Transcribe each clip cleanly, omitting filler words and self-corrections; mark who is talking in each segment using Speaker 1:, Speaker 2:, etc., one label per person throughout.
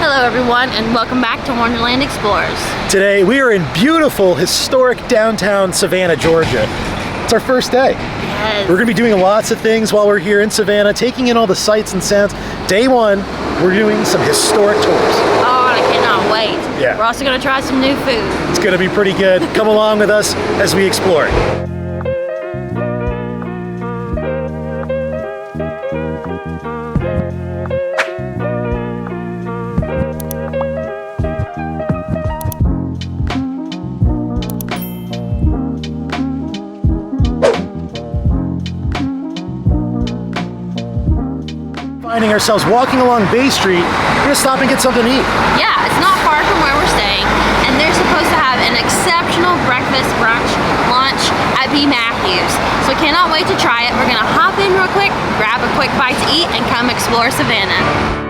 Speaker 1: Hello everyone, and welcome back to Wonderland Explorers.
Speaker 2: Today we are in beautiful, historic downtown Savannah, Georgia. It's our first day.
Speaker 1: Yes.
Speaker 2: We're going to be doing lots of things while we're here in Savannah, taking in all the sights and sounds. Day one, we're doing some historic tours.
Speaker 1: Oh, I cannot wait.
Speaker 2: Yeah.
Speaker 1: We're also going to try some new food.
Speaker 2: It's going to be pretty good. Come along with us as we explore. Finding ourselves walking along Bay Street. We're gonna stop and get something to eat.
Speaker 1: Yeah, it's not far from where we're staying, and they're supposed to have an exceptional breakfast, brunch, lunch at B. Matthews. So cannot wait to try it. We're gonna hop in real quick, grab a quick bite to eat, and come explore Savannah.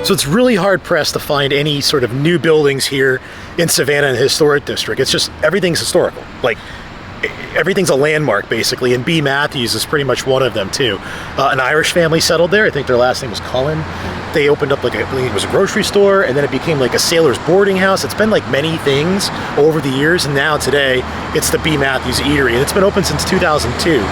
Speaker 2: So it's really hard pressed to find any sort of new buildings here in Savannah and the Historic District. It's just, everything's historical. Like, everything's a landmark basically, and B. Matthews is pretty much one of them too. An Irish family settled there. I think their last name was Cullen. They opened up like I believe it was a grocery store, and then it became like a sailor's boarding house. It's been like many things over the years, and now today it's the B. Matthews Eatery, and it's been open since 2002.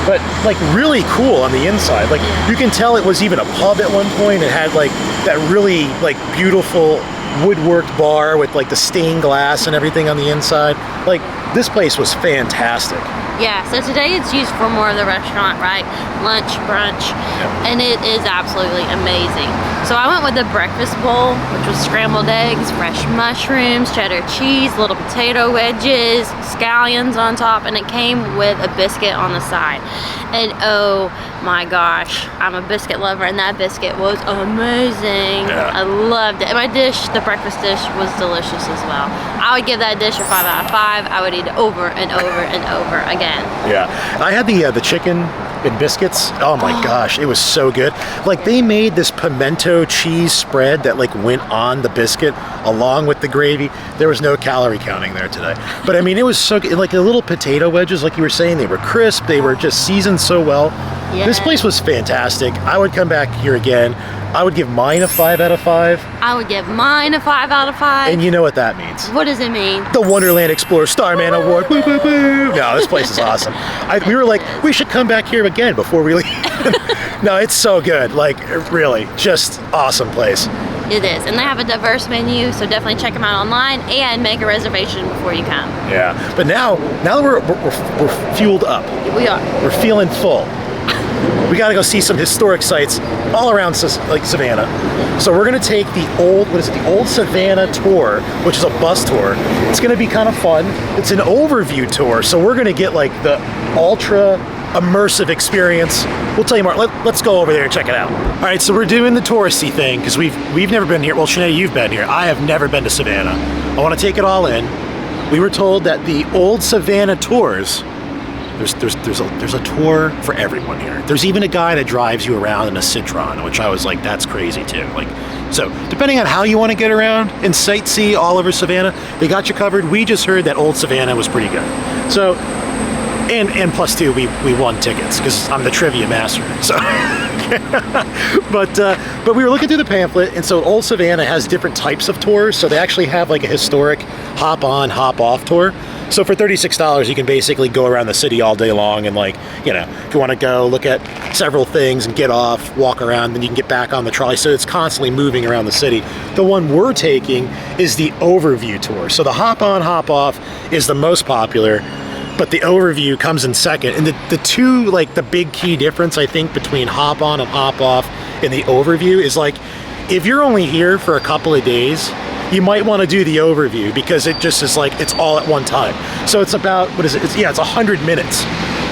Speaker 2: But like really cool on the inside. Like you can tell it was even a pub at one point. It had like that really like beautiful woodworked bar with like the stained glass and everything on the inside. Like this place was fantastic.
Speaker 1: Yeah, so today it's used for more of the restaurant, right? Lunch, brunch, and it is absolutely amazing. So I went with the breakfast bowl, which was scrambled eggs, fresh mushrooms, cheddar cheese, little potato wedges, scallions on top, and it came with a biscuit on the side. And oh my gosh, I'm a biscuit lover, and that biscuit was amazing.
Speaker 2: Yeah.
Speaker 1: I loved it. And my dish, the breakfast dish, was delicious as well. I would give that dish a 5 out of 5. I would eat it over and over and over again.
Speaker 2: Yeah, I had the chicken and biscuits. Oh my gosh, it was so good. Like they made this pimento cheese spread that like went on the biscuit along with the gravy. There was no calorie counting there today. But I mean, it was so good. Like the little potato wedges, like you were saying, they were crisp. They were just seasoned so well.
Speaker 1: Yeah.
Speaker 2: This place was fantastic. I would come back here again. I would give mine a 5 out of 5.
Speaker 1: I would give mine a 5 out of 5.
Speaker 2: And you know what that means.
Speaker 1: What does it mean?
Speaker 2: The Wonderland Explorer Starman Award. Woo, woo, woo. No, this place is awesome. We were like, we should come back here again before we leave. No, it's so good. Like, really, just awesome place.
Speaker 1: It is, and they have a diverse menu, so definitely check them out online and make a reservation before you come.
Speaker 2: Yeah, but now that we're fueled up.
Speaker 1: We are.
Speaker 2: We're feeling full. We gotta go see some historic sites all around like Savannah. So we're gonna take the Old Savannah Tour, which is a bus tour. It's gonna be kind of fun. It's an overview tour, so we're gonna get like the ultra immersive experience. We'll tell you more. Let's go over there and check it out. All right, so we're doing the touristy thing because we've never been here. Well, Sinead, you've been here. I have never been to Savannah. I want to take it all in. We were told that the Old Savannah Tours. There's a tour for everyone here. There's even a guy that drives you around in a Citron, which I was like, that's crazy too. Like, so depending on how you want to get around and sightsee all over Savannah, they got you covered. We just heard that Old Savannah was pretty good. So, and plus two, we won tickets because I'm the trivia master. So, but we were looking through the pamphlet, and so Old Savannah has different types of tours. So they actually have like a historic hop on, hop off tour. So for $36, you can basically go around the city all day long and like, you know, if you want to go look at several things and get off, walk around, then you can get back on the trolley. So it's constantly moving around the city. The one we're taking is the overview tour. So the hop on, hop off is the most popular. but the overview comes in second. And the two, like the big key difference I think between hop on and hop off in the overview is like, if you're only here for a couple of days, you might want to do the overview because it just is like, it's all at one time. So it's about, what is it? It's 100 minutes.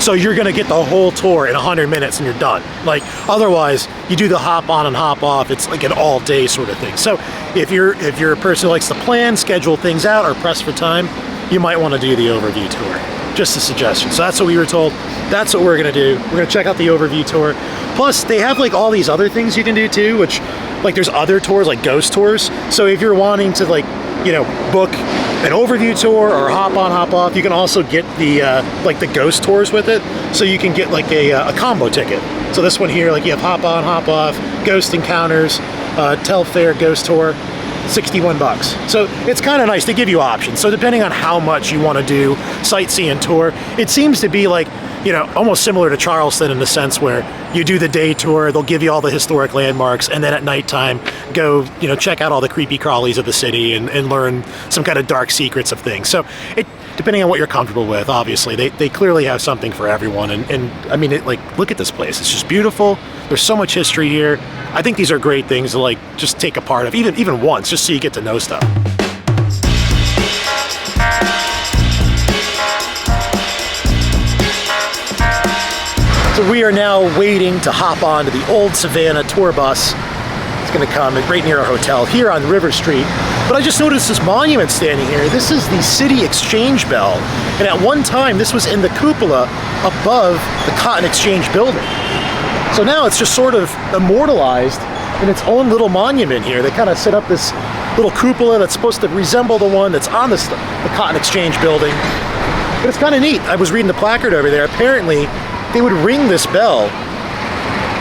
Speaker 2: So you're gonna get the whole tour in 100 minutes and you're done. Like otherwise, you do the hop on and hop off, it's like an all day sort of thing. So if you're a person who likes to plan, schedule things out, or press for time, you might wanna do the overview tour. Just a suggestion. So that's what we were told. That's what we're gonna do. We're gonna check out the overview tour. Plus they have like all these other things you can do too, which like there's other tours like ghost tours. So if you're wanting to like, you know, book an overview tour or hop on, hop off, you can also get the like the ghost tours with it. So you can get like a combo ticket. So this one here, like you have hop on, hop off, ghost encounters, Telfair ghost tour, $61. So it's kind of nice to give you options. So depending on how much you want to do sightseeing tour, it seems to be like, you know, almost similar to Charleston in the sense where you do the day tour, they'll give you all the historic landmarks, and then at nighttime go, you know, check out all the creepy crawlies of the city and learn some kind of dark secrets of things. So it, depending on what you're comfortable with, obviously, they clearly have something for everyone. And I mean, like, look at this place. It's just beautiful. There's so much history here. I think these are great things to like just take a part of, even once, just so you get to know stuff. So we are now waiting to hop on to the Old Savannah tour bus. It's gonna come right near our hotel here on River Street. But I just noticed this monument standing here. This is the City Exchange Bell. And at one time, this was in the cupola above the Cotton Exchange building. So now it's just sort of immortalized in its own little monument here. They kind of set up this little cupola that's supposed to resemble the one that's on the Cotton Exchange building. But it's kind of neat. I was reading the placard over there. Apparently, they would ring this bell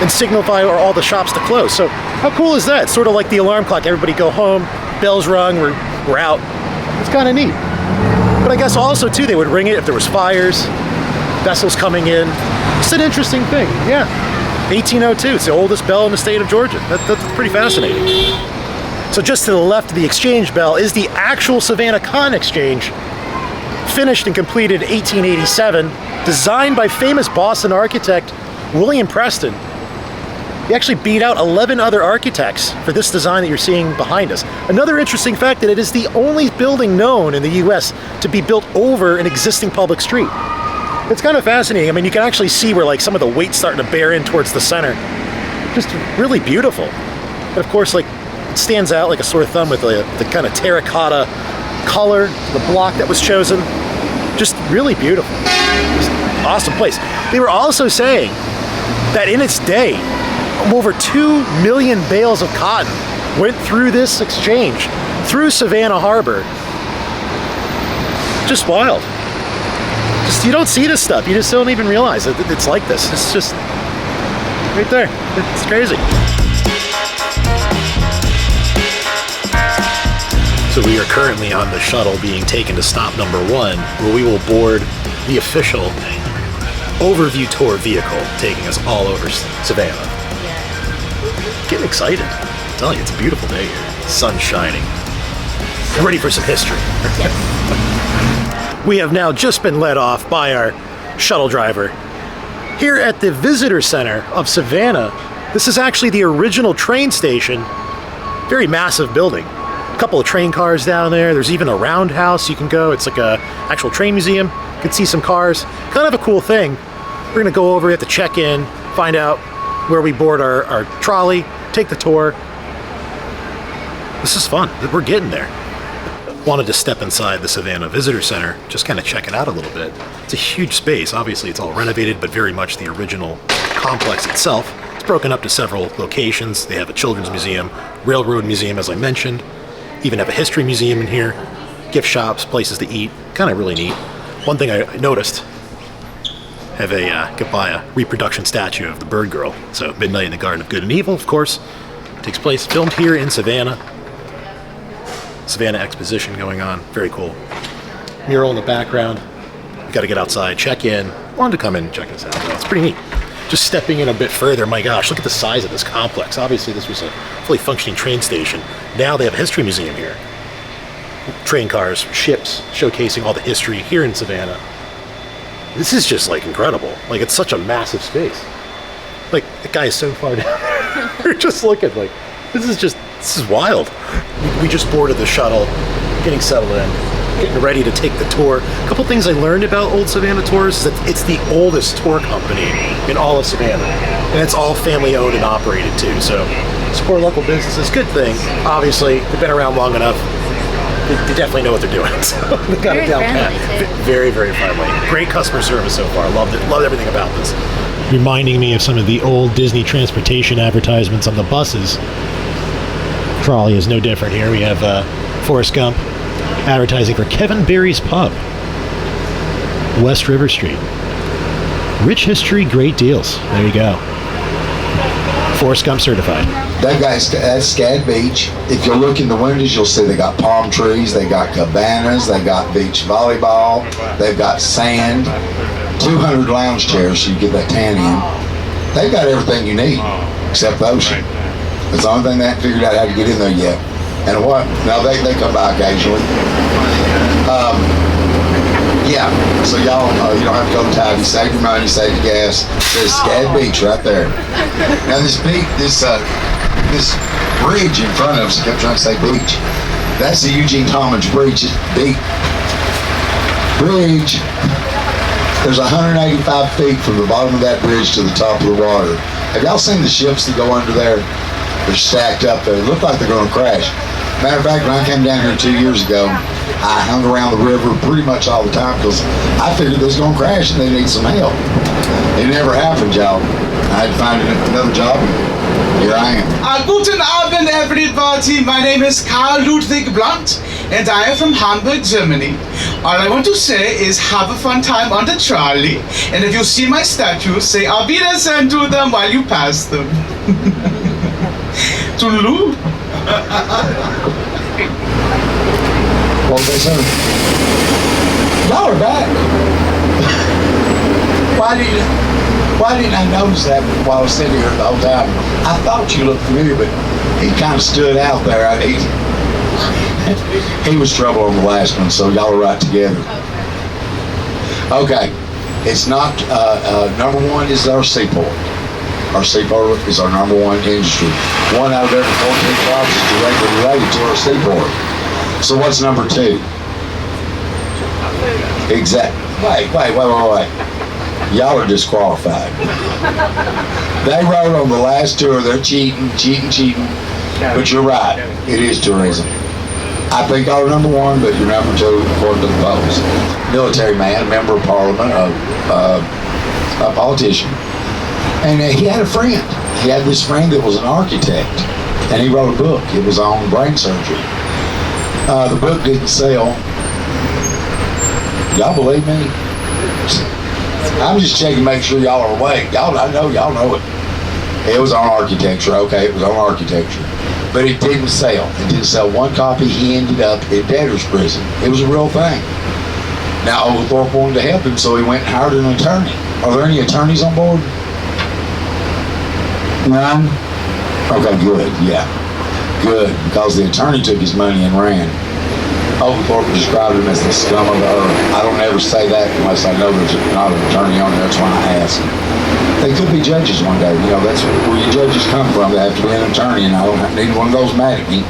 Speaker 2: and signify all the shops to close. So how cool is that? It's sort of like the alarm clock. Everybody go home, bell's rung, we're out. It's kind of neat. But I guess also too, they would ring it if there was fires, vessels coming in. It's an interesting thing, yeah. 1802, it's the oldest bell in the state of Georgia. That's pretty fascinating. So just to the left of the exchange bell is the actual Savannah Cotton Exchange, finished and completed in 1887, designed by famous Boston architect William Preston. He actually beat out 11 other architects for this design that you're seeing behind us. Another interesting fact that it is the only building known in the US to be built over an existing public street. It's kind of fascinating. I mean, you can actually see where like some of the weight's starting to bear in towards the center. Just really beautiful. And of course, like it stands out like a sore thumb with the kind of terracotta color, the block that was chosen. Just really beautiful. Just awesome place. They were also saying that in its day, over 2 million bales of cotton went through this exchange, through Savannah Harbor. Just wild. Just, you don't see this stuff. You just don't even realize that it's like this. It's just right there. It's crazy. So we are currently on the shuttle being taken to stop number 1, where we will board the official overview tour vehicle taking us all over Savannah. Getting excited. I'm telling you, it's a beautiful day here. Sun's shining. I'm ready for some history. We have now just been let off by our shuttle driver. Here at the Visitor Center of Savannah, this is actually the original train station. Very massive building. A couple of train cars down there. There's even a roundhouse you can go. It's like a actual train museum. You can see some cars. Kind of a cool thing. We're gonna go over, we have to check in, find out where we board our trolley, take the tour. This is fun. We're getting there. Wanted to step inside the Savannah Visitor Center, just kind of check it out a little bit. It's a huge space. Obviously, it's all renovated, but very much the original complex itself. It's broken up to several locations. They have a children's museum, railroad museum, as I mentioned. Even have a history museum in here, gift shops, places to eat. Kind of really neat. One thing I noticed, have could buy a reproduction statue of the Bird Girl. So Midnight in the Garden of Good and Evil, of course, takes place, filmed here in Savannah. Savannah Exposition going on, very cool. Mural in the background. We got to get outside, check in. Wanted to come in and check this out. It's pretty neat. Just stepping in a bit further, my gosh, look at the size of this complex. Obviously this was a fully functioning train station. Now they have a history museum here. Train cars, ships, showcasing all the history here in Savannah. This is just like incredible. Like it's such a massive space. Like the guy is so far down there. We're just looking like this is wild. We just boarded the shuttle, getting settled in, getting ready to take the tour. A couple things I learned about Old Savannah Tours is that it's the oldest tour company in all of Savannah, and it's all family owned and operated too. So support local businesses, good thing. Obviously, they've been around long enough. They definitely know what they're doing. So they got it down pat. Very, very friendly. Great customer service so far. Loved it. Loved everything about this. Reminding me of some of the old Disney transportation advertisements on the buses. Trolley is no different here. We have Forrest Gump advertising for Kevin Barry's Pub, West River Street. Rich history, great deals. There you go. Forrest Gump certified.
Speaker 3: That's Scad Beach. If you look in the windows, you'll see they got palm trees, they got cabanas, they got beach volleyball, they've got sand, 200 lounge chairs so you get that tan in. They've got everything you need except the ocean. It's the only thing they haven't figured out how to get in there yet. And what? Now they come by occasionally. Yeah, so y'all, you don't have to go to Tide. You save your money, save your gas. It says Scad Beach right there. Now this bridge in front of us, I kept trying to say beach. That's the Eugene Talmadge Bridge. Bridge. There's 185 feet from the bottom of that bridge to the top of the water. Have y'all seen the ships that go under there? They're stacked up there. They look like they're going to crash. Matter of fact, when I came down here 2 years ago, I hung around the river pretty much all the time because I figured they was going to crash and they need some help. It never happened, y'all. I had to find another job. Here I am.
Speaker 4: Guten Abend, everybody. My name is Karl Ludwig Blunt, and I am from Hamburg, Germany. All I want to say is have a fun time on the trolley, and if you see my statue, say Auf Wiedersehen to them while you pass them. Toodaloo.
Speaker 3: Well, sir, y'all are back. Why didn't I notice that while I was sitting here the whole time? I thought you looked familiar, but he kind of stood out there. He was trouble on the last one, so y'all are right together. Okay, it's not, number one is our seaport. Our seaport is our number one industry. 1 out of every 14 jobs is directly related to our seaport. So what's number two? Exactly. Wait. Y'all are disqualified. They wrote on the last tour, they're cheating. But you're right, it is tourism. I think y'all are number one, but you're number two according to the polls. Military man, member of parliament, a politician. And he had a friend. He had this friend that was an architect. And he wrote a book. It was on brain surgery. The book didn't sell. Y'all believe me? I'm just checking to make sure y'all are awake. I know y'all know it. It was on architecture. Okay, it was on architecture. But it didn't sell. It didn't sell one copy. He ended up in debtor's prison. It was a real thing. Now, Oglethorpe wanted to help him, so he went and hired an attorney. Are there any attorneys on board? None? Okay, good, yeah. Good, because the attorney took his money and ran. Oglethorpe described him as the scum of the earth. I don't ever say that unless I know there's not an attorney on there. That's why I ask. They could be judges one day. You know, that's where your judges come from. They have to be an attorney, and I don't need one of those mad at me.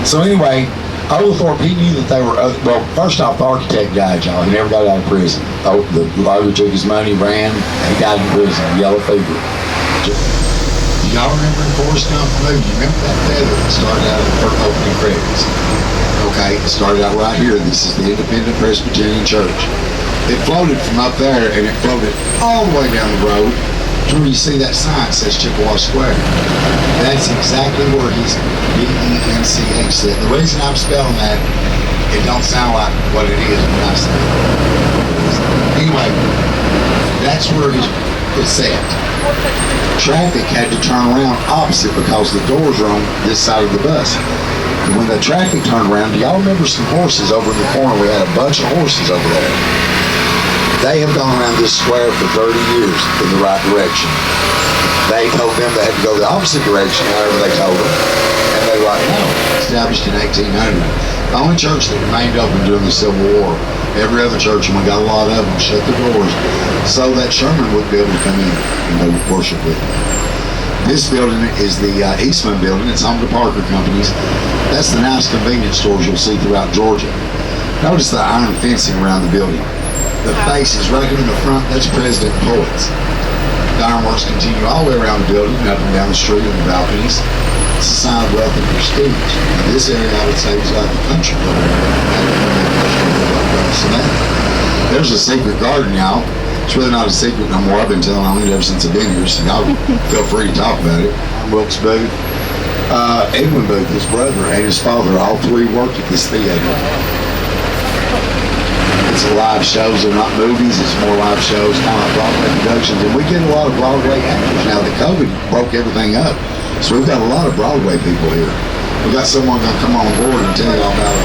Speaker 3: So anyway, Oglethorpe, he knew that they were, well, first off, the architect died, y'all. He never got out of prison. The lawyer took his money, ran, and he died in prison, yellow fever. Y'all remember in Forrest Gump movie, you remember that feather that started out in the opening credits? Okay, it started out right here. This is the Independent Presbyterian Church. It floated from up there, and it floated all the way down the road to where you see that sign that says Chippewa Square. That's exactly where he's B-E-N-C-H said. The reason I'm spelling that, it don't sound like what it is when I say it. Anyway, that's where it's set. Traffic had to turn around opposite because the doors are on this side of the bus. And when the traffic turned around, do y'all remember some horses over in the corner? We had a bunch of horses over there. They have gone around this square for 30 years in the right direction. They told them they had to go the opposite direction, however they told them. And they were like, no, established in 1800. The only church that remained open during the Civil War. every other church, and we got a lot of them, shut the doors so that Sherman wouldn't be able to come in and go worship with them. This building is the Eastman building. It's home to Parker Companies. That's the nice convenience stores you'll see throughout Georgia. Notice the iron fencing around the building. The faces right here in the front, that's President Poets. The ironworks continue all the way around the building, up and down the street in the balconies. It's a sign of wealth and prestige. Now, this area, I would say, is like the country club. There's a secret garden, y'all. It's really not a secret no more. I've been telling on it ever since I've been here, so y'all feel free to talk about it. Wilkes Booth, Edwin Booth, his brother, and his father, all three worked at this theater. It's live shows, they're not movies, it's more live shows, kind of like Broadway productions, and we get a lot of Broadway actors now. The COVID broke everything up, so we've got a lot of Broadway people here. We've got someone going to come on board and tell you all about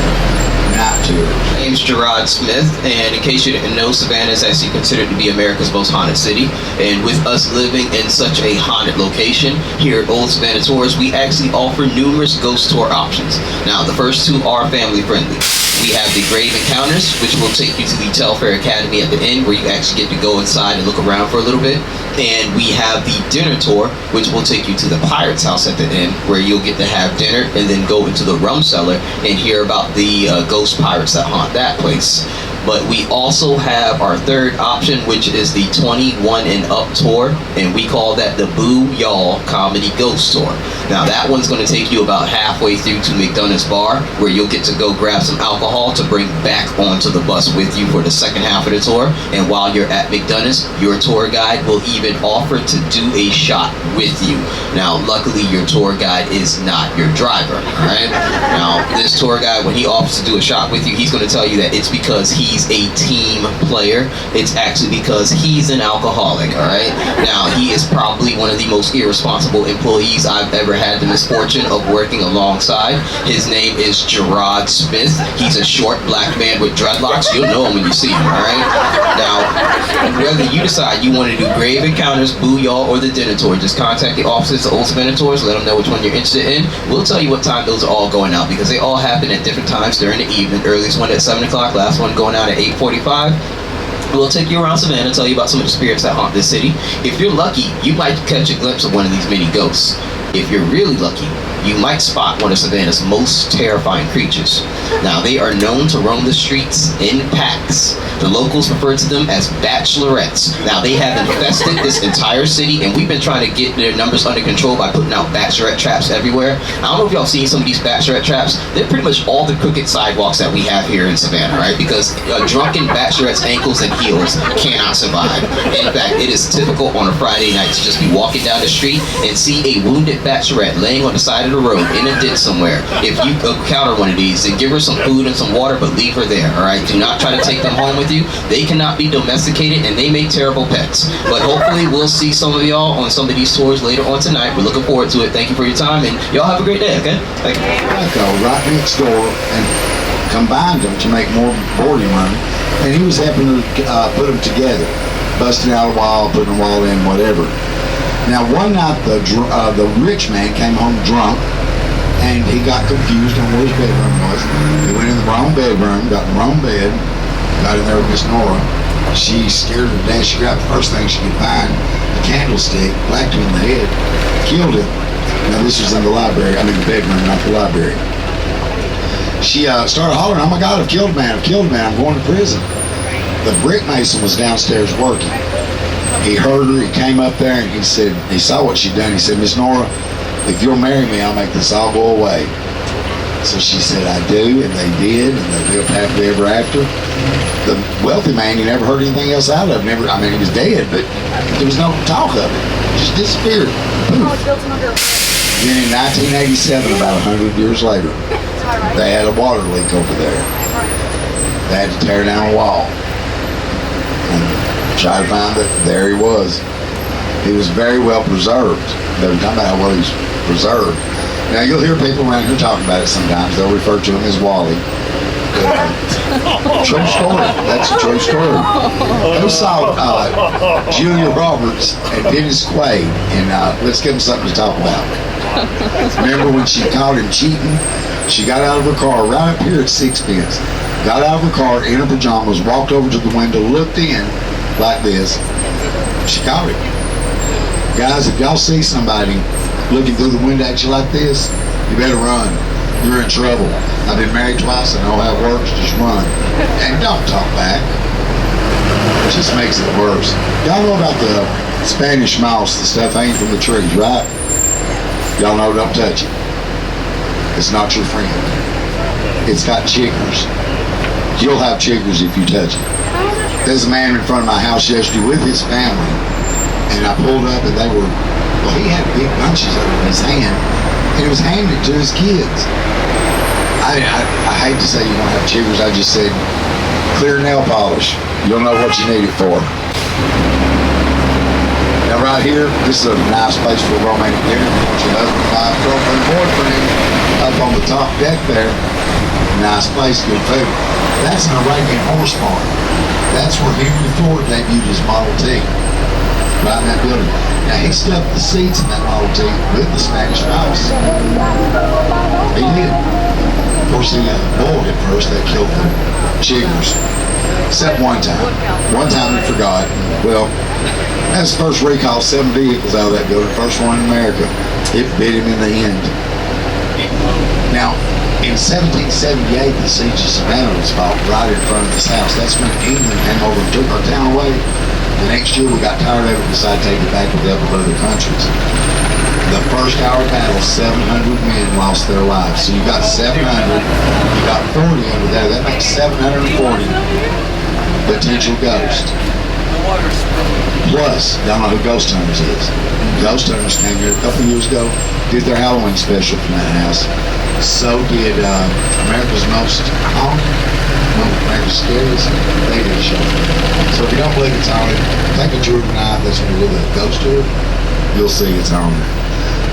Speaker 3: night tours.
Speaker 5: My name's Gerard Smith, and in case you didn't know, Savannah is actually considered to be America's most haunted city. And with us living in such a haunted location here at Old Savannah Tours, we actually offer numerous ghost tour options. Now, the first two are family friendly. We have the Grave Encounters, which will take you to the Telfair Academy at the end, where you actually get to go inside and look around for a little bit. And we have the Dinner Tour, which will take you to the Pirate's House at the end, where you'll get to have dinner and then go into the rum cellar and hear about the ghost pirates that haunt that place. But we also have our third option, which is the 21 and up tour, and we call that the Boo Y'all Comedy Ghost Tour. Now that one's going to take you about halfway through to McDonough's Bar, where you'll get to go grab some alcohol to bring back onto the bus with you for the second half of the tour. And while you're at McDonough's, your tour guide will even offer to do a shot with you. Now luckily your tour guide is not your driver, alright? Now this tour guide, when he offers to do a shot with you, he's going to tell you that it's because he's a team player. It's actually because he's an alcoholic, alright? Now he is probably one of the most irresponsible employees I've ever had the misfortune of working alongside. His name is Gerard Smith. He's a short black man with dreadlocks. You'll know him when you see him, alright? Now, whether you decide you want to do Grave Encounters, Boo Y'all, or the Dinner Tour, just contact the offices of Old Savannah Tours, let them know which one you're interested in. We'll tell you what time those are all going out, because they all happen at different times during the evening. Earliest one at 7 o'clock, last one going out at 8:45. We'll take you around Savannah, tell you about some of the spirits that haunt this city. If you're lucky, you might catch a glimpse of one of these many ghosts. If you're really lucky, you might spot one of Savannah's most terrifying creatures. Now, they are known to roam the streets in packs. The locals refer to them as bachelorettes. Now, they have infested this entire city, and we've been trying to get their numbers under control by putting out bachelorette traps everywhere. I don't know if y'all seen some of these bachelorette traps. They're pretty much all the crooked sidewalks that we have here in Savannah, right? Because a drunken bachelorette's ankles and heels cannot survive. In fact, it is typical on a Friday night to just be walking down the street and see a wounded bachelorette laying on the side of the road in a ditch somewhere. If you encounter one of these, then give her some food and some water, but leave her there, all right? Do not try to take them home with you. They cannot be domesticated, and they make terrible pets. But hopefully we'll see some of y'all on some of these tours later on tonight. We're looking forward to it. Thank you for your time, and y'all have a great day, okay? Thank you.
Speaker 3: Right next door, and combined them to make more boarding money, and he was helping to put them together, busting out a wall, putting a wall in, whatever. Now one night the rich man came home drunk, and he got confused on where his bedroom was. He went in the wrong bedroom, got in the wrong bed, got in there with Miss Nora. She scared her to death. She grabbed the first thing she could find, a candlestick, whacked him in the head, killed him. Now this was in the library, I mean the bedroom, not the library. She started hollering, "Oh my God, I've killed a man, I've killed a man, I'm going to prison." The brick mason was downstairs working. He heard her, he came up there, and he said, he saw what she'd done. He said, "Miss Nora, if you'll marry me, I'll make this all go away." So she said, "I do," and they did, and they lived happily ever after. The wealthy man, you never heard anything else out of him. I mean, he was dead, but there was no talk of it. Just disappeared. Poof. Then in 1987, about 100 years later, they had a water leak over there. They had to tear down a wall and try to find it. There he was. He was very well preserved. They were talking about how well he's preserved. Now you'll hear people around here talking about it sometimes. They'll refer to him as Wally. True story. That's a true story. Who saw Julia Roberts and Dennis Quaid? And let's give them something to talk about. Remember when she caught him cheating? She got out of her car right up here at Sixpence, got out of the car in her pajamas, walked over to the window, looked in like this. She caught it. Guys, if y'all see somebody looking through the window at you like this, you better run. You're in trouble. I've been married twice. I know how it works. Just run. And don't talk back. It just makes it worse. Y'all know about the Spanish mouse, the stuff hanging from the trees, right? Y'all know, don't touch it. It's not your friend. It's got chiggers. You'll have chiggers if you touch it. There's a man in front of my house yesterday with his family, and I pulled up and they were, well, he had big bunches of it in his hand, and he was handing it to his kids. I hate to say you won't have chiggers. I just said, clear nail polish. You'll know what you need it for. Now right here, this is a nice place for a romantic dinner. Your husband, wife, girlfriend, boyfriend, up on the top deck there. Nice place, good food. That's an Arabian horse farm. That's where Henry Ford debuted his Model T. Right in that building. Now he stuffed the seats in that Model T with the Spanish mouse. He did. Of course, he boiled it first. They killed the chiggers. Except one time. One time he forgot. Well, that's the first recall, 7 vehicles out of that building. First one in America. It bit him in the end. Now, in 1778, the siege of Savannah was fought right in front of this house. That's when England came over and took our town away. The next year, we got tired of it and decided to take it back with the other countries. The first hour of battle, 700 men lost their lives. So you got 700, you got 40 under there. That makes 740 potential ghosts. Plus, y'all know who Ghost Hunters is. Ghost Hunters came here a couple years ago, did their Halloween special from that house. So did America's Most Haunted, one of America's Scariest. They did a show. So if you don't believe it's haunted, take a tour tonight. That's when you do the ghost tour. You'll see it's haunted.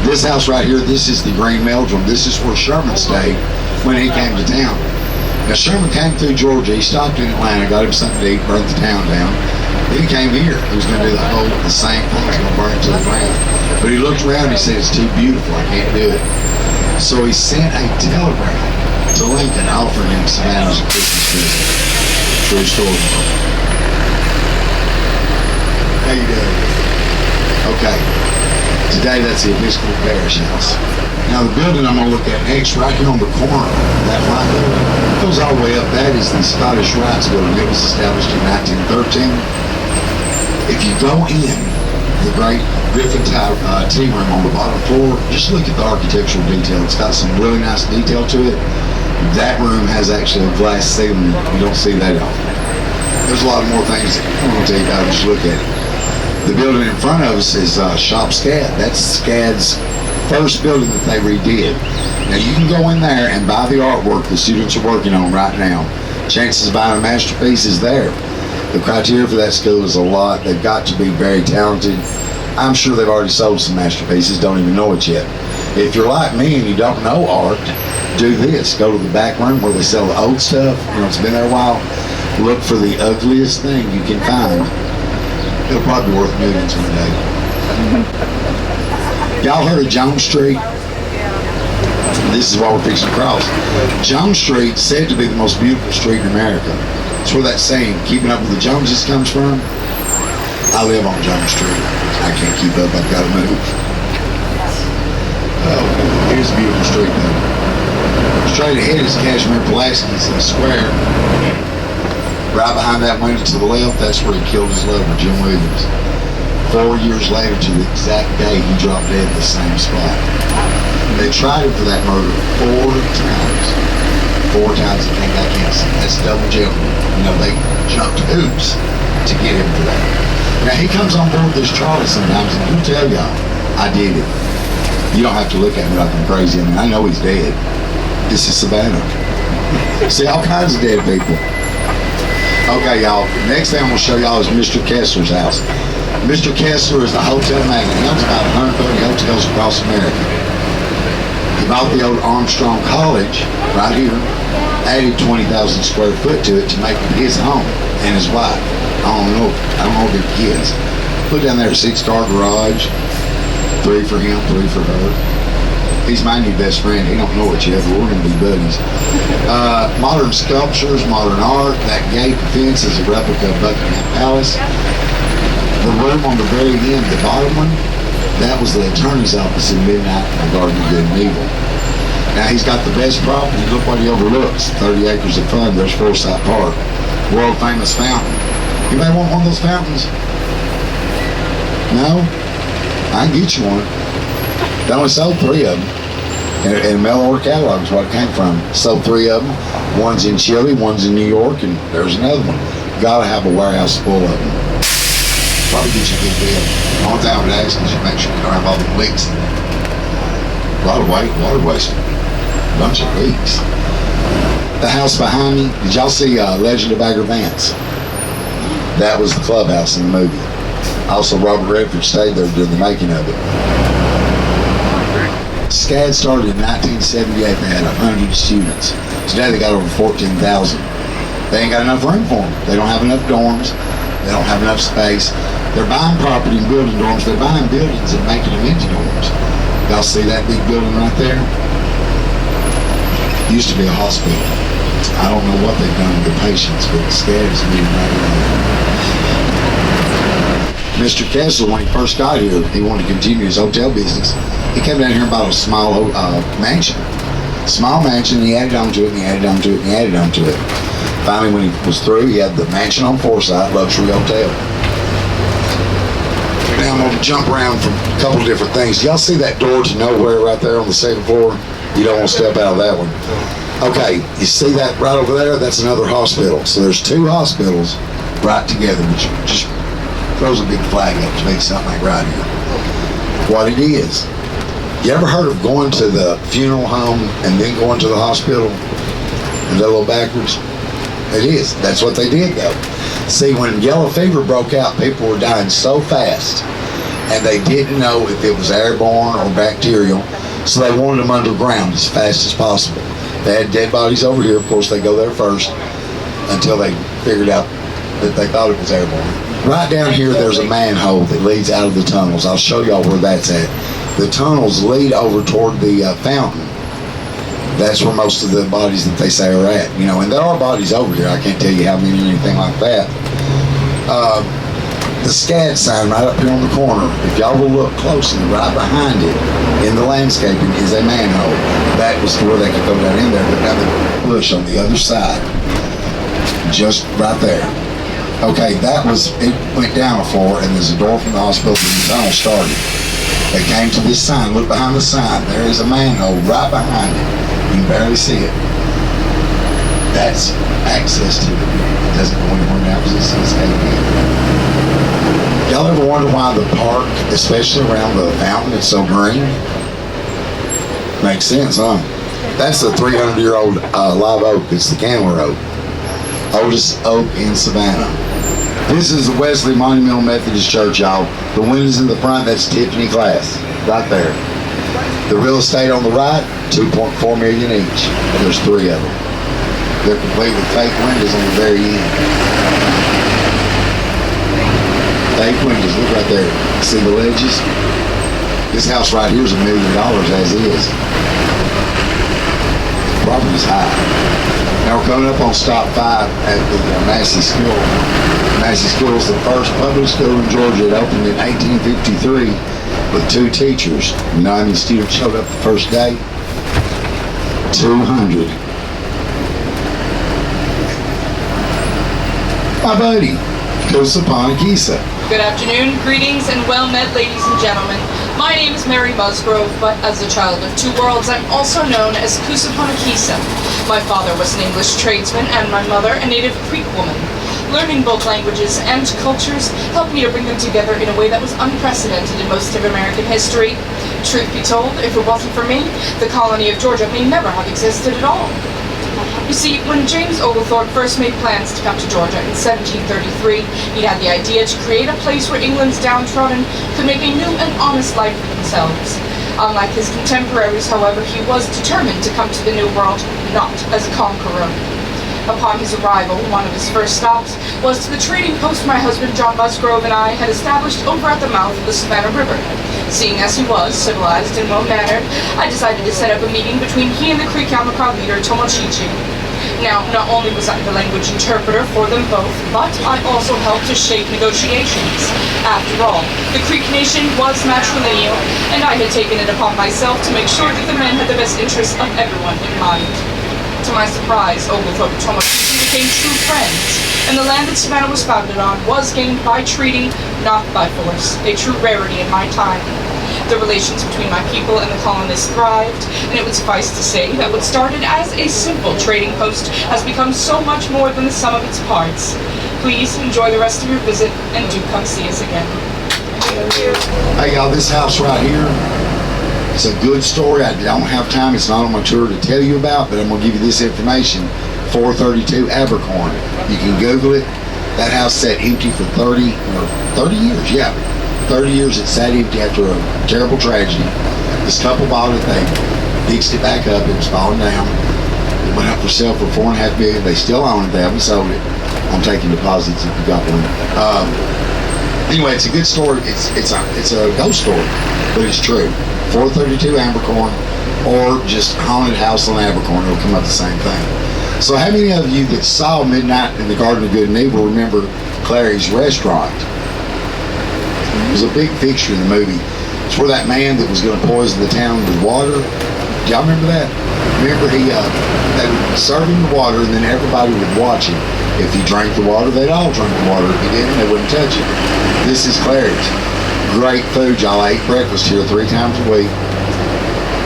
Speaker 3: This house right here, this is the Green Meldrum. This is where Sherman stayed when he came to town. Now Sherman came through Georgia. He stopped in Atlanta, got him something to eat, burnt the town down. Then he came here. He was going to do the same thing. He was going to burn it to the ground. But he looked around and he said, it's too beautiful. I can't do it. So he sent a telegram to Lincoln offering him Savannah as a Christmas present. True story. How you doing? Okay. Today that's the Episcopal Parish House. Now the building I'm going to look at next, right here on the corner, that white building, goes all the way up. That is the Scottish Rites Building. It was established in 1913. If you go in the great Griffin tea room on the bottom floor, just look at the architectural detail. It's got some really nice detail to it. That room has actually a glass ceiling. You don't see that often. There's a lot more things that I'm going to tell you about. Just look at it. The building in front of us is Shop SCAD. That's SCAD's first building that they redid. Now you can go in there and buy the artwork the students are working on right now. Chances of buying a masterpiece is there. The criteria for that school is a lot. They've got to be very talented. I'm sure they've already sold some masterpieces, don't even know it yet. If you're like me and you don't know art, do this. Go to the back room where they sell the old stuff. You know, it's been there a while. Look for the ugliest thing you can find. It'll probably be worth millions one day. Y'all heard of Jones Street? This is what we're fixing to cross. Jones Street said to be the most beautiful street in America. That's where that saying, keeping up with the Joneses, comes from. I live on Jones Street. I can't keep up, I've got to move. Oh, here's a beautiful street though. Straight ahead is Kashmir Pulaski's square. Right behind that window to the left, that's where he killed his lover, Jim Williams. 4 years later, to the exact day, he dropped dead at the same spot. They tried him for that murder 4 times. 4 times he came back innocent. That's double jail. You know, they jumped hoops to get him for that. Now, he comes on board this trolley sometimes, and he'll tell y'all, I did it. You don't have to look at me like I'm crazy. I mean, I know he's dead. This is Savannah. See all kinds of dead people. Okay, y'all, next thing I'm going to show y'all is Mr. Kessler's house. Mr. Kessler is the hotel magnate. He owns about 130 hotels across America. He bought the old Armstrong College right here, added 20,000 square foot to it to make it his home and his wife. I don't know their kids. Put down there a 6-car garage, 3 for him, 3 for her. He's my new best friend. He don't know it yet, but we're going to be buddies. Modern sculptures, modern art. That gate fence is a replica of Buckingham Palace. The room on the very end, the bottom one, that was the attorney's office in Midnight in the Garden of Good and Evil. Now he's got the best property. Look what he overlooks. 30 acres of fun. There's Forsyth Park. World famous fountain. Anybody want one of those fountains? No? I can get you one. They only sold 3 of them. And mail order catalog is what it came from. Sold 3 of them. One's in Chile, one's in New York, and there's another one. Gotta have a warehouse full of them. Probably get you a good deal. The only thing I would ask is you make sure you don't have all the leaks in it. A lot of water waste. A bunch of leaks. The house behind me, did y'all see Legend of Bagger Vance? That was the clubhouse in the movie. Also, Robert Redford stayed there during the making of it. SCAD started in 1978. They had 100 students. Today they got over 14,000. They ain't got enough room for them. They don't have enough dorms. They don't have enough space. They're buying property and building dorms. They're buying buildings and making them into dorms. Y'all see that big building right there? It used to be a hospital. I don't know what they've done with the patients, but SCAD is being right now. Mr. Kessler, when he first got here, he wanted to continue his hotel business. He came down here and bought a small mansion. Small mansion, he added on to it, and he added on to it, and he added on to it. Finally, when he was through, he had the mansion on Forsyth, luxury hotel. Now I'm going to jump around from a couple of different things. Y'all see that door to nowhere right there on the second floor? You don't want to step out of that one. Okay, you see that right over there? That's another hospital. So there's 2 hospitals right together, which just throws a big flag up to make something like right here. What it is. You ever heard of going to the funeral home and then going to the hospital? Is that a little backwards? It is. That's what they did, though. See, when yellow fever broke out, people were dying so fast, and they didn't know if it was airborne or bacterial, so they wanted them underground as fast as possible. They had dead bodies over here. Of course, they go there first until they figured out that they thought it was airborne. Right down here, there's a manhole that leads out of the tunnels. I'll show y'all where that's at. The tunnels lead over toward the fountain. That's where most of the bodies that they say are at. You know, and there are bodies over here. I can't tell you how many or anything like that. The SCAD sign right up here on the corner, if y'all will look closely, right behind it in the landscaping is a manhole. That was where they could go down in there, but now they push on the other side. Just right there. Okay, that was, it went down a floor, and there's a door from the hospital where the tunnel started. They came to this sign. Look behind the sign. There is a manhole right behind it. You can barely see it. That's access to it. It doesn't go anywhere now because it's escaping. Y'all ever wonder why the park, especially around the fountain, is so green? Makes sense, huh? That's the 300-year-old live oak. It's the Candler oak. Oldest oak in Savannah. This is the Wesley Monumental Methodist Church, y'all. The windows in the front, that's Tiffany glass, right there. The real estate on the right, $2.4 million each. There's 3 of them. They're complete with fake windows on the very end. Fake windows, look right there. See the ledges? This house right here is $1 million as is. The property's high. Now we're coming up on stop 5 at the Massey School. Massey School is the first public school in Georgia. It opened in 1853 with 2 teachers. 90 students showed up the first day. 200. My buddy, Kusapanakisa.
Speaker 6: Good afternoon, greetings, and well met, ladies and gentlemen. My name is Mary Musgrove, but as a child of 2 worlds, I'm also known as Kusapanakisa. My father was an English tradesman, and my mother a native Creek woman. Learning both languages and cultures helped me to bring them together in a way that was unprecedented in most of American history. Truth be told, if it wasn't for me, the colony of Georgia may never have existed at all. You see, when James Oglethorpe first made plans to come to Georgia in 1733, he had the idea to create a place where England's downtrodden could make a new and honest life for themselves. Unlike his contemporaries, however, he was determined to come to the New World not as a conqueror. Upon his arrival, one of his first stops was to the trading post my husband John Musgrove and I had established over at the mouth of the Savannah River. Seeing as he was civilized and well-mannered, I decided to set up a meeting between he and the Creek Yamaka leader Tomochichi. Now, not only was I the language interpreter for them both, but I also helped to shape negotiations. After all, the Creek Nation was matrilineal, and I had taken it upon myself to make sure that the men had the best interests of everyone in mind. To my surprise, Oglethorpe and Tomochichi became true friends, and the land that Savannah was founded on was gained by treaty, not by force, a true rarity in my time. The relations between my people and the colonists thrived, and it would suffice to say that what started as a simple trading post has become so much more than the sum of its parts. Please enjoy the rest of your visit, and do come see us again. Thank you.
Speaker 3: Hey y'all, this house right here, it's a good story. I don't have time, it's not on my tour to tell you about, but I'm gonna give you this information. 432 Abercorn. You can Google it. That house sat empty for 30 years, yeah. 30 years it sat empty after a terrible tragedy. This couple bought it, they fixed it back up, it was falling down. It went up for sale for $4.5 million. They still own it, they haven't sold it. I'm taking deposits if you got one. Anyway, it's a good story. It's a ghost story, but it's true. 432 Abercorn, or just Haunted House on Abercorn, it'll come up the same thing. So how many of you that saw Midnight in the Garden of Good and Evil remember Clary's Restaurant? It was a big fixture in the movie. It's where that man that was going to poison the town with water. Do y'all remember that? Remember they would serve him the water and then everybody would watch him. If he drank the water, they'd all drink the water. If he didn't, they wouldn't touch it. This is Clary's. Great food, y'all. I ate breakfast here 3 times a week.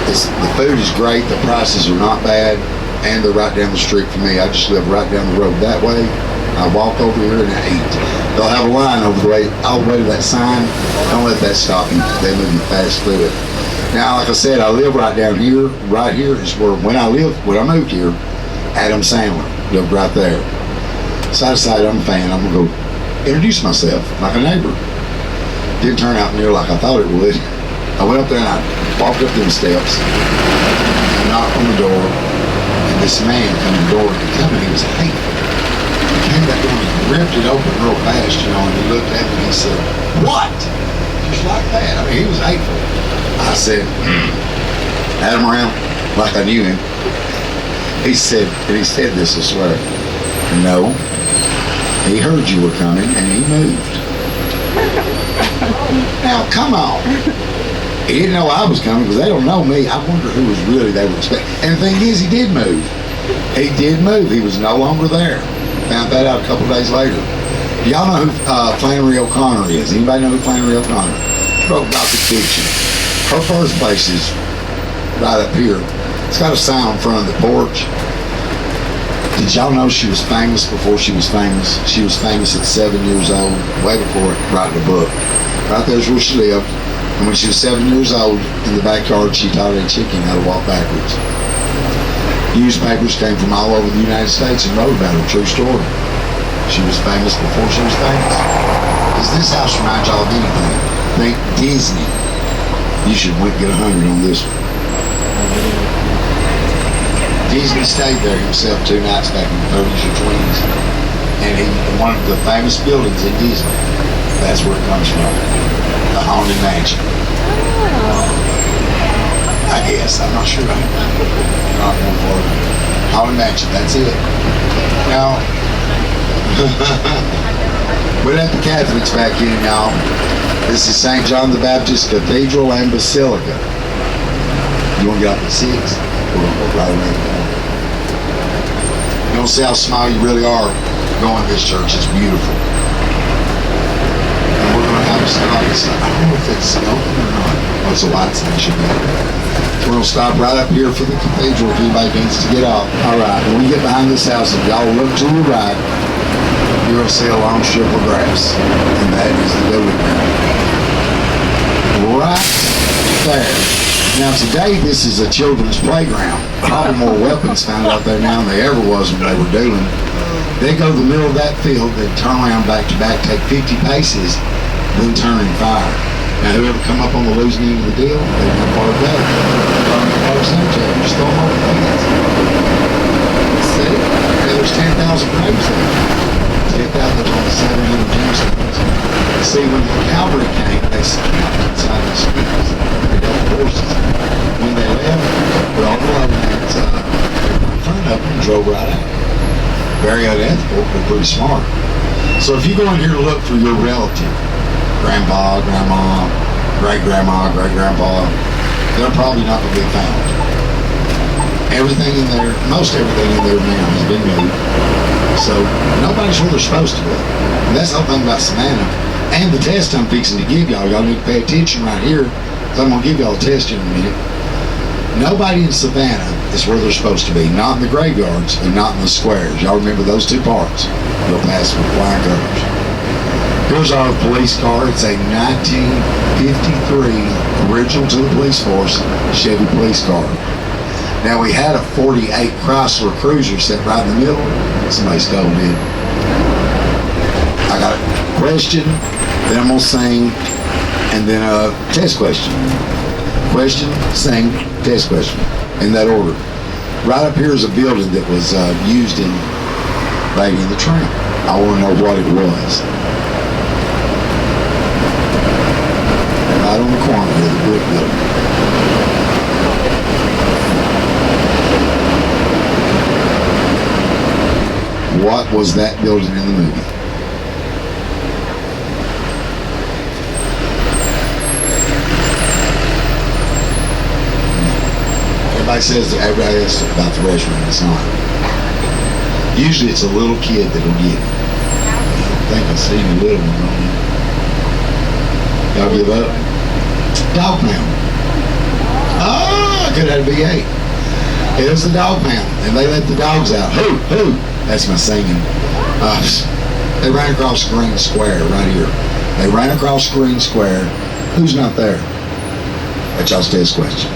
Speaker 3: The food is great. The prices are not bad. And they're right down the street from me. I just live right down the road that way. I walk over here and I eat. They'll have a line all the way to that sign. Don't let that stop you. They move you fast through it. Now, like I said, I live right down here. Right here is where, when I moved here, Adam Sandler lived right there. So I decided I'm a fan. I'm going to go introduce myself like a neighbor. Didn't turn out near like I thought it would. I went up there and I walked up them steps. I knocked on the door. And this man come to the door. He was hateful. He came back door and he ripped it open real fast, you know, and he looked at me and he said, "What?" Just like that. I mean, he was hateful. I said, had him around like I knew him. He said this, I swear. "No, he heard you were coming and he moved." Now, come on. He didn't know I was coming because they don't know me. I wonder who was really they were expecting. And the thing is, he did move. He did move. He was no longer there. Found that out a couple days later. Do y'all know who Flannery O'Connor is? Anybody know who Flannery O'Connor? She wrote Gothic fiction. Her birthplace is right up here. It's got a sign in front of the porch. Did y'all know she was famous before she was famous? She was famous at 7 years old, way before writing a book. Right there's where she lived. And when she was 7 years old, in the backyard, she taught a chicken how to walk backwards. Newspapers came from all over the United States and wrote about her, true story. She was famous before she was famous. Does this house remind y'all of anything? Think Disney. You should get 100 on this one. Disney stayed there himself 2 nights back in the 30s or 20s. And one of the famous buildings in Disney, that's where it comes from. The Haunted Mansion. I guess, I'm not sure. Not one for it. Haunted Mansion, that's it. Now, we let the Catholics back in, y'all. This is St. John the Baptist Cathedral and Basilica. You want to get up at 6? We're going to go right around the corner. You don't see how small you really are going to this church. It's beautiful. And we're going to have a stop. I don't know if it's open or not. Oh, it's a white sign, should be. So we're going to stop right up here for the cathedral if anybody needs to get off. All right, when we get behind this house, if y'all look to your right, you're going to see a long strip of grass. And that is the building right there. Now today, this is a children's playground. Probably more weapons found out there now than there ever was when they were doing. They go to the middle of that field, they turn around back to back, take 50 paces, then turn and fire. Now whoever come up on the losing end of the deal, they have far to go. Burn the park cemetery, just throw them over the fence. See? There's 10,000 graves there. 10,000, there's only 700 tombstones. See, when the cavalry came, they camped inside the streets. drove right out. Very unethical, but pretty smart. So if you go in here to look for your relative, grandpa, grandma, great-grandma, great-grandpa, they're probably not going to be found. Everything in there, most everything in there now has been moved. So nobody's where they're supposed to be. And that's the whole thing about Savannah. And the test I'm fixing to give y'all, y'all need to pay attention right here, because I'm going to give y'all a test in a minute. Nobody in Savannah is where they're supposed to be. Not in the graveyards and not in the squares. Y'all remember those two parts. You'll pass with flying colors. Here's our police car. It's a 1953 original to the police force Chevy police car. Now we had a 48 Chrysler Cruiser set right in the middle. Somebody stole it. I got a question, then I'm gonna sing, and then a test question. Question, sing, test question, in that order. Right up here is a building that was used in Lady in the Tramp. I want to know what it was. Right on the corner of the brick building. What was that building in the movie? Everybody says that everybody asks about the restaurant. It's not. Usually it's a little kid that'll get it. I think I see the little one on it. Y'all give up? Dog pound. Oh, I could have had a V8. It was the dog pound, and they let the dogs out. Who? That's my singing. They ran across Green Square right here. They ran across Green Square. Who's not there? That's y'all's test question.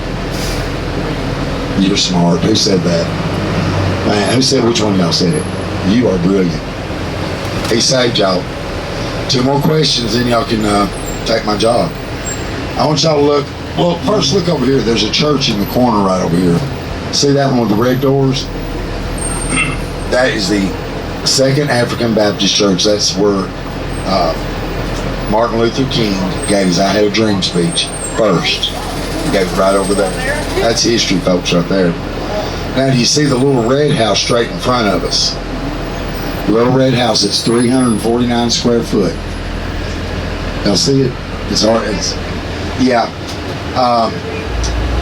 Speaker 3: You're smart. Who said that? Man, who said which one of y'all said it? You are brilliant. He saved y'all. 2 more questions, then y'all can take my job. I want y'all to look. Well, first look over here. There's a church in the corner right over here. See that one with the red doors? That is the Second African Baptist Church. That's where Martin Luther King gave his I Had a Dream speech first. He gave it right over there. That's history, folks, right there. Now, do you see the little red house straight in front of us? The little red house, it's 349 square foot. Y'all see it? It's yeah.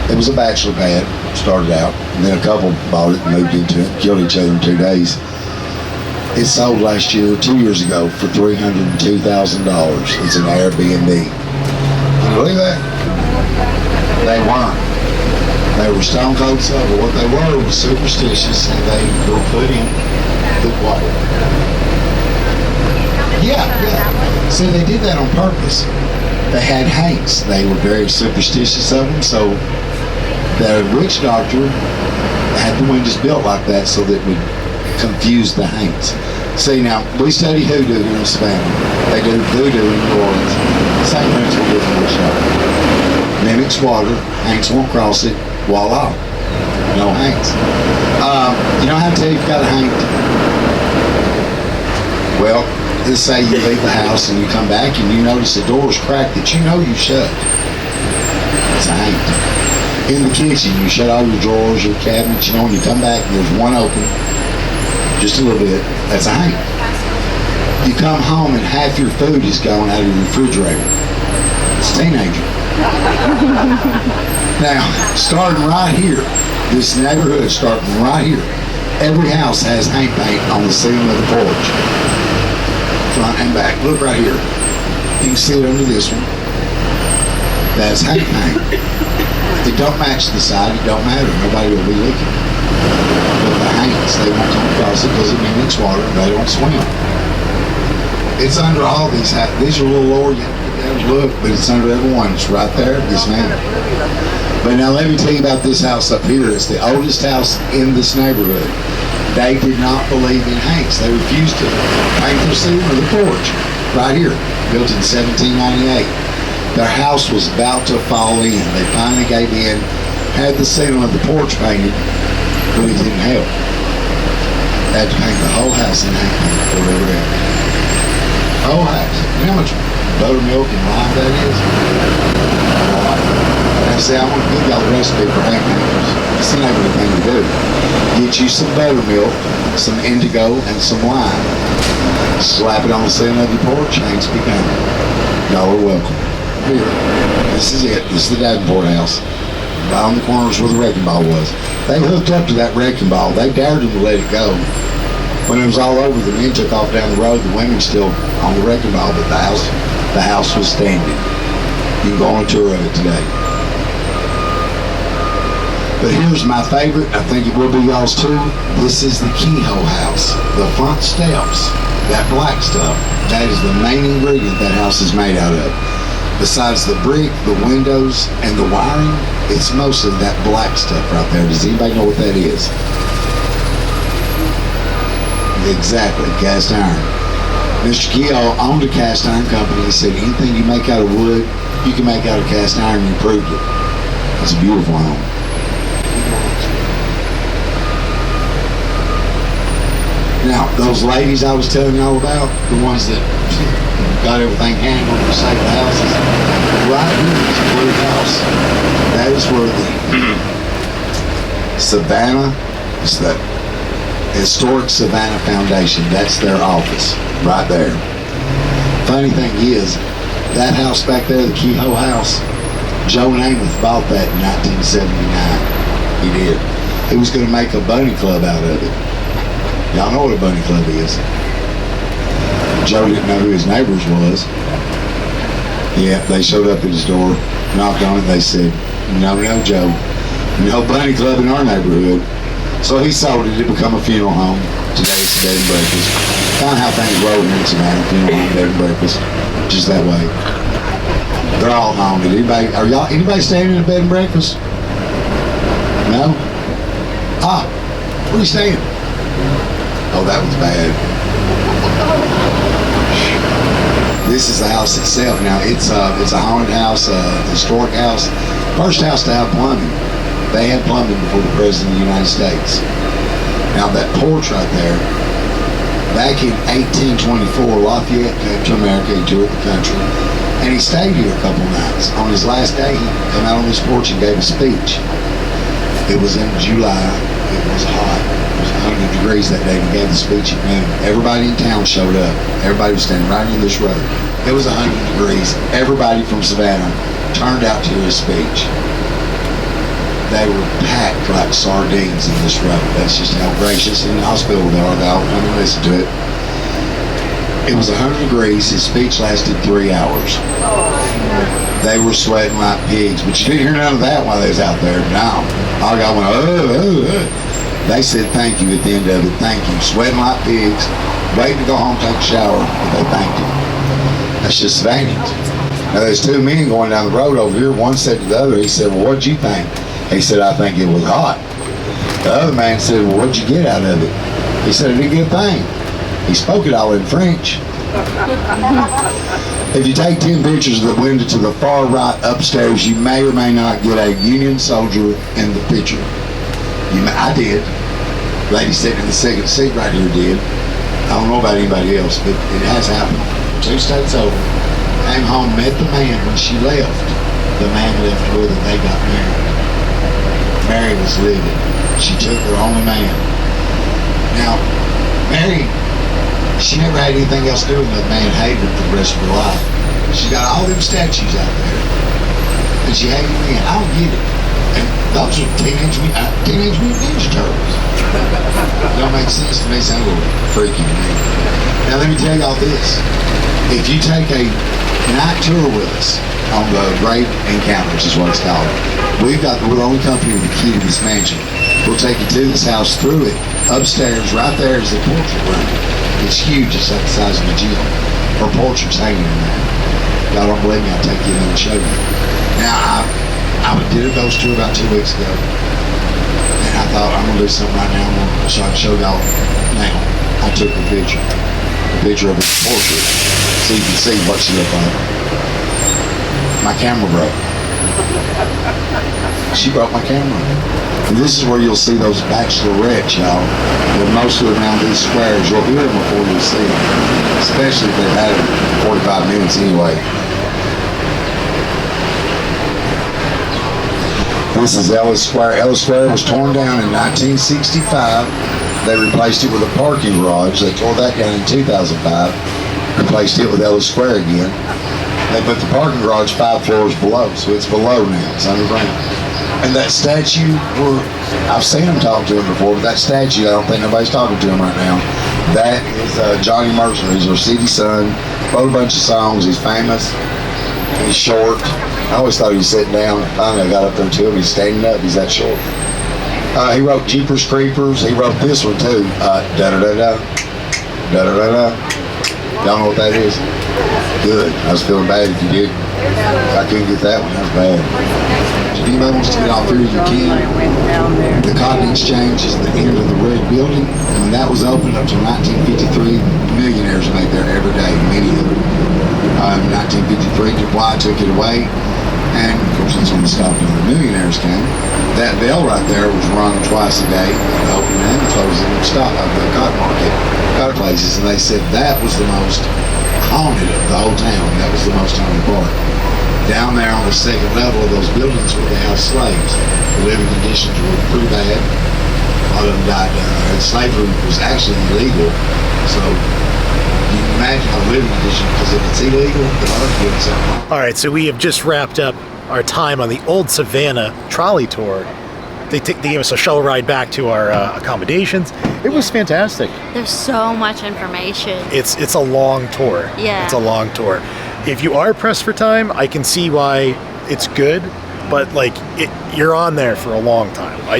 Speaker 3: It was a bachelor pad, started out, and then a couple bought it and moved into it, killed each other in 2 days. It sold last year, 2 years ago, for $302,000. It's an Airbnb. Can you believe that? They weren't. They were stone cold sober. What they were was superstitious, and they were put in the water. Yeah. See, they did that on purpose. They had haints. They were very superstitious of them, so the witch doctor had the windows built like that so that it would confuse the haints. See, now, we study hoodoo here in Savannah. They do voodoo in New Orleans. Same principle with the witch doctor. Mimics water, haints won't cross it, voila. No haints. You know how to tell you've got a haint? Well, let's say you leave the house and you come back and you notice the door's cracked that you know you shut. It's a haint. In the kitchen, you shut all your drawers, your cabinets, and you come back and there's one open, just a little bit. That's a haint. You come home and half your food is gone out of your refrigerator. It's a teenager. Now, starting right here, this neighborhood starting right here, every house has haint paint on the ceiling of the porch. Front and back. Look right here. You can see it under this one. That's haint paint. It don't match the side. It don't matter. Nobody will be looking. But the haints, they won't come across it because it mimics water and they don't swim. It's under all these houses. These are a little lower. You have to look, but it's under every one. It's right there. Yes, ma'am. But now let me tell you about this house up here. It's the oldest house in this neighborhood. They did not believe in haints. They refused to paint their ceiling or the porch. Right here, built in 1798. Their house was about to fall in. They finally gave in, had the ceiling of the porch painted, but it didn't help. They had to paint the whole house in haint paint before they were out. Whole house. You know how much buttermilk and lime that is? Now see, I want to give y'all the recipe for haint painters. It's the neighborly thing to do. Get you some buttermilk, some indigo, and some wine. Slap it on the ceiling of your porch, thanks be kind. Y'all are welcome. Here, this is it. This is the Davenport house. Right on the corners where the wrecking ball was. They hooked up to that wrecking ball. They dared them to let it go. When it was all over, the men took off down the road. The women still on the wrecking ball, but the house was standing. You can go on a tour of it today. But here's my favorite. I think it will be y'all's too. This is the keyhole house. The front steps, that black stuff, that is the main ingredient that house is made out of. Besides the brick, the windows, and the wiring, it's mostly that black stuff right there. Does anybody know what that is? Exactly, cast iron. Mr. Keogh owned a cast iron company. He said anything you make out of wood, you can make out of cast iron, and he proved it. It's a beautiful home. Now, those ladies I was telling y'all about, the ones that got everything handled to save the houses, right here is a blue house. That is where the Savannah, it's the Historic Savannah Foundation, that's their office, right there. Funny thing is, that house back there, the Kehoe house, Joe Namath bought that in 1979. He did. He was going to make a bunny club out of it. Y'all know what a bunny club is. Joe didn't know who his neighbors was. Yeah, they showed up at his door, knocked on it, they said, no, Joe, no bunny club in our neighborhood. So he sold it. It become a funeral home. Today it's a bed and breakfast. Kind of how things roll here in Savannah. Funeral home, bed and breakfast. Just that way. They're all haunted. Anybody staying in a bed and breakfast? No? Where are you staying? Oh, that was bad. This is the house itself. Now it's a haunted house, a historic house. First house to have plumbing. They had plumbing before the President of the United States. Now that porch right there, back in 1824, Lafayette came to America, he toured the country, and he stayed here a couple nights. On his last day, he came out on this porch and gave a speech. It was in July, it was hot, it was 100 degrees that day, and he gave the speech at noon. Everybody in town showed up. Everybody was standing right in this road. It was 100 degrees. Everybody from Savannah turned out to hear his speech. They were packed like sardines in this road. That's just how gracious and hospitable they are. They all come and listen to it. It was 100 degrees. His speech lasted 3 hours. They were sweating like pigs, but you didn't hear none of that while they was out there. No. All I got went, They said thank you at the end of it. Thank you. Sweating like pigs, waiting to go home, take a shower, but they thanked him. That's just Savannah. Now there's two men going down the road over here. One said to the other, he said, well, what'd you think? He said, I think it was hot. The other man said, well, what'd you get out of it? He said, I didn't get a thing. He spoke it all in French. If you take 10 pictures of the window to the far right upstairs, you may or may not get a Union soldier in the picture. I did. Lady sitting in the second seat right here did. I don't know about anybody else, but it has happened. 2 states over. Came home, met the man when she left. The man left with her, they got married. Mary was living. She took her only man. Now, Mary, she never had anything else to do with that man, hated her for the rest of her life. She got all them statues out there. And she hated me. I don't get it. And those are Teenage Mutant Ninja Turtles. Don't make sense to me. Sound a little freaky to me. Now let me tell y'all this. If you take a night tour with us on the Great Encounters is what it's called. We're the only company with the key to this mansion. We'll take you to this house, through it, upstairs, right there is the portrait room. It's huge, it's like the size of a gym. Her portrait's hanging in there. Y'all don't believe me, I'll take you in and show you. Now, I did a ghost tour about 2 weeks ago. And I thought, I'm gonna do something right now, so I can show y'all now. I took a picture of her portrait, so you can see what she looked like. My camera broke. She broke my camera. And this is where you'll see those bachelorettes, y'all. They're mostly around these squares. You'll hear them before you see them. Especially if they've had it 45 minutes anyway. This is Ellis Square. Ellis Square was torn down in 1965. They replaced it with a parking garage. They tore that down in 2005. Replaced it with Ellis Square again. They put the parking garage 5 floors below, so it's below now. It's underground. And that statue, I've seen them talk to him before, but that statue, I don't think nobody's talking to him right now. That is Johnny Mercer. He's our city son. Wrote a bunch of songs. He's famous. He's short. I always thought he was sitting down. Finally, I got up there to him. He's standing up. He's that short. He wrote Jeepers Creepers. He wrote this one too. Da-da-da-da. Da-da-da-da. Y'all know what that is? Good. I was feeling bad if you did. I couldn't get that one. That was bad. If anybody wants to get off here, you can. The Cotton Exchange is the end of the red building. And when that was opened up to 1953, millionaires made there every day, many of them. In 1953, Dubois took it away. And of course, that's when the stopped and the millionaires came. That bell right there was rung twice a day, opening and closing the stop of the cotton market, cotton places. And they said that was the most haunted of the whole town. That was the most haunted part. Down there on the second level of those buildings where they housed slaves, the living conditions were pretty bad. A lot of them died down there. And slavery was actually illegal. So you can imagine the living conditions, because if it's illegal, then others doing something wrong.
Speaker 2: All right, so we have just wrapped up our time on the Old Savannah trolley tour. They gave us a shuttle ride back to our accommodations. It was fantastic.
Speaker 1: There's so much information.
Speaker 2: It's a long tour.
Speaker 1: Yeah.
Speaker 2: It's a long tour. If you are pressed for time, I can see why it's good, but like you're on there for a long time. I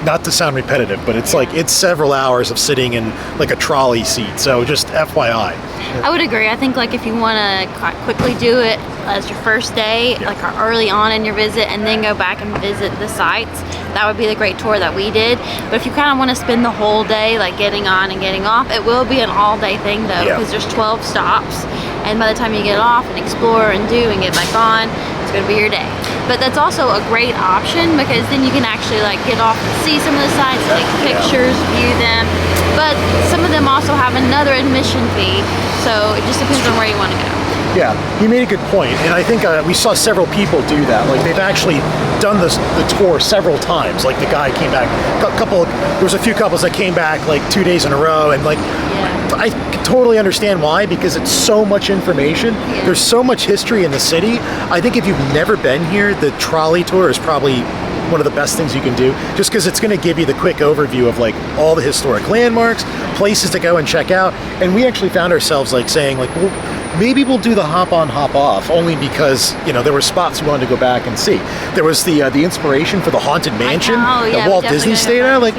Speaker 2: not to sound repetitive, but it's like it's several hours of sitting in like a trolley seat. So just FYI.
Speaker 1: I would agree. I think like if you want to quickly do it as your first day, like early on in your visit, and then go back and visit the sites, that would be the great tour that we did. But if you kind of want to spend the whole day like getting on and getting off, it will be an all-day thing though, because there's 12 stops, and by the time you get off and explore and do and get back on, it's going to be your day. But that's also a great option, because then you can actually like get off and see some of the sites, take pictures, view them. But some of them also have another admission fee, so it just depends on where you want to go.
Speaker 2: Yeah, you made a good point, and I think we saw several people do that. Like they've actually done the tour several times. Like the guy came back, there was a few couples that came back like 2 days in a row, and like I can totally understand why, because it's so much information. There's so much history in the city. I think if you've never been here, the trolley tour is probably one of the best things you can do, just because it's going to give you the quick overview of like all the historic landmarks, places to go and check out. And we actually found ourselves like saying like, well, maybe we'll do the hop on hop off, only because there were spots we wanted to go back and see. There was the inspiration for the Haunted Mansion that Walt Disney stayed at. Like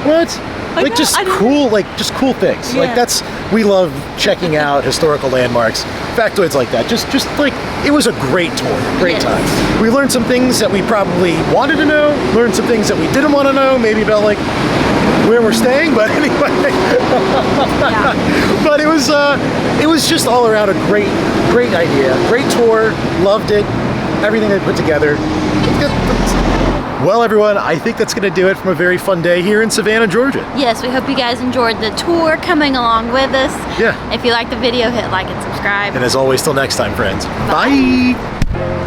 Speaker 2: what? Like just cool things. Like we love checking out historical landmarks, factoids like that. Just like it was a great tour, great time. We learned some things that we probably wanted to know, learned some things that we didn't want to know, maybe about like where we're staying, but anyway. But it was just all around a great idea, great tour, loved it, everything they put together. Well, everyone, I think that's going to do it from a very fun day here in Savannah, Georgia.
Speaker 1: Yes, we hope you guys enjoyed the tour, coming along with us.
Speaker 2: Yeah.
Speaker 1: If you liked the video, hit like and subscribe.
Speaker 2: And as always, till next time, friends. Bye.